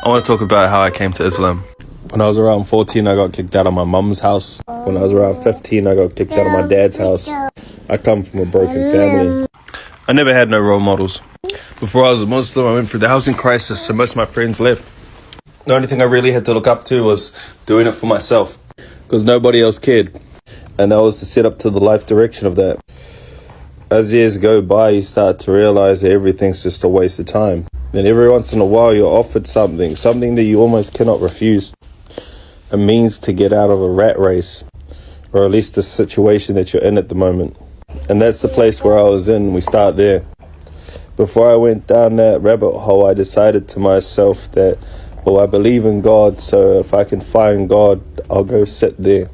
I want to talk about how I came to Islam. When I was around 14, I got kicked out of my mum's house. When I was around 15, I got kicked out of my dad's house. I come from a broken family. I never had no role models. Before I was a Muslim, I went through the housing crisis, so most of my friends left. The only thing I really had to look up to was doing it for myself, because nobody else cared. And that was to set up to the life direction of that. As years go by, you start to realize that everything's just a waste of time. Then every once in a while, you're offered something that you almost cannot refuse. A means to get out of a rat race, or at least the situation that you're in at the moment. And that's the place where I was in. We start there. Before I went down that rabbit hole, I decided to myself that, well, I believe in God, so if I can find God, I'll go sit there.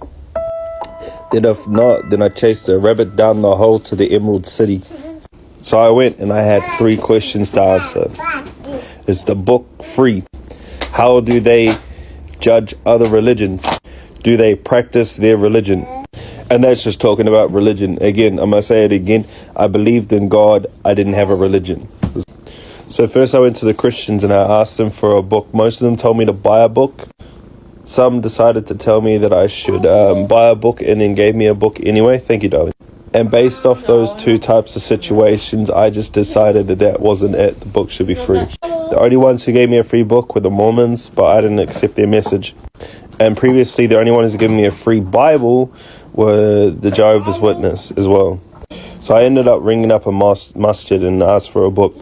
Then if not, then I chased a rabbit down the hole to the Emerald City. So I went and I had 3 questions to answer. Is the book free? How do they judge other religions? Do they practice their religion? And that's just talking about religion. Again, I'm going to say it again. I believed in God. I didn't have a religion. So first I went to the Christians and I asked them for a book. Most of them told me to buy a book. Some decided to tell me that I should buy a book and then gave me a book anyway. Thank you, darling. And based off those 2 types of situations, I just decided that wasn't it. The book should be free. The only ones who gave me a free book were the Mormons, but I didn't accept their message. And previously, the only ones who gave me a free Bible were the Jehovah's Witness as well. So I ended up ringing up a masjid and asked for a book.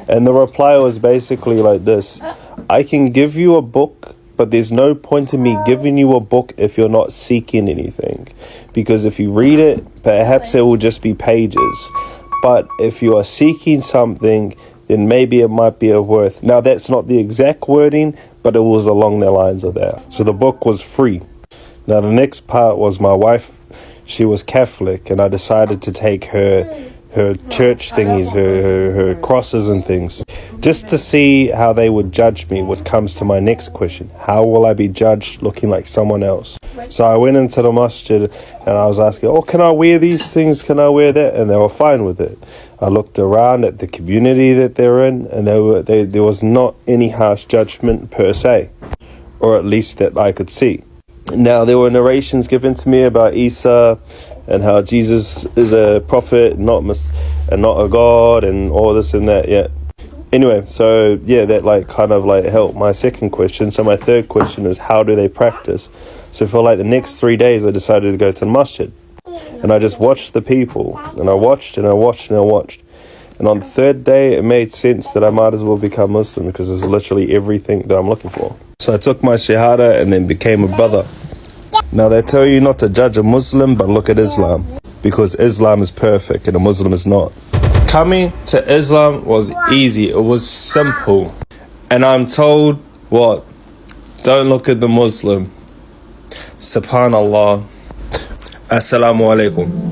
And the reply was basically like this: I can give you a book, but there's no point in me giving you a book if you're not seeking anything. Because if you read it, perhaps it will just be pages. But if you are seeking something, then maybe it might be of worth. Now, that's not the exact wording, but it was along the lines of that. So the book was free. Now, the next part was my wife. She was Catholic, and I decided to take her church thingies, her crosses and things, just to see how they would judge me, which comes to my next question. How will I be judged looking like someone else? So I went into the masjid and I was asking, can I wear these things? Can I wear that? And they were fine with it. I looked around at the community that they're in, and there was not any harsh judgment per se, or at least that I could see. Now, there were narrations given to me about Isa and how Jesus is a prophet, not a god, and all this and that. Yeah. Anyway, so yeah, that kind of helped my second question. So my third question is, how do they practice? So for the next 3 days, I decided to go to the masjid, and I just watched the people, and I watched and I watched and I watched. And on the third day, it made sense that I might as well become Muslim, because it's literally everything that I'm looking for. So I took my shahada and then became a brother. Now, they tell you not to judge a Muslim, but look at Islam, because Islam is perfect and a Muslim is not. Coming to Islam was easy. It was simple. And I'm told, what? Don't look at the Muslim. Subhanallah. Assalamu alaikum.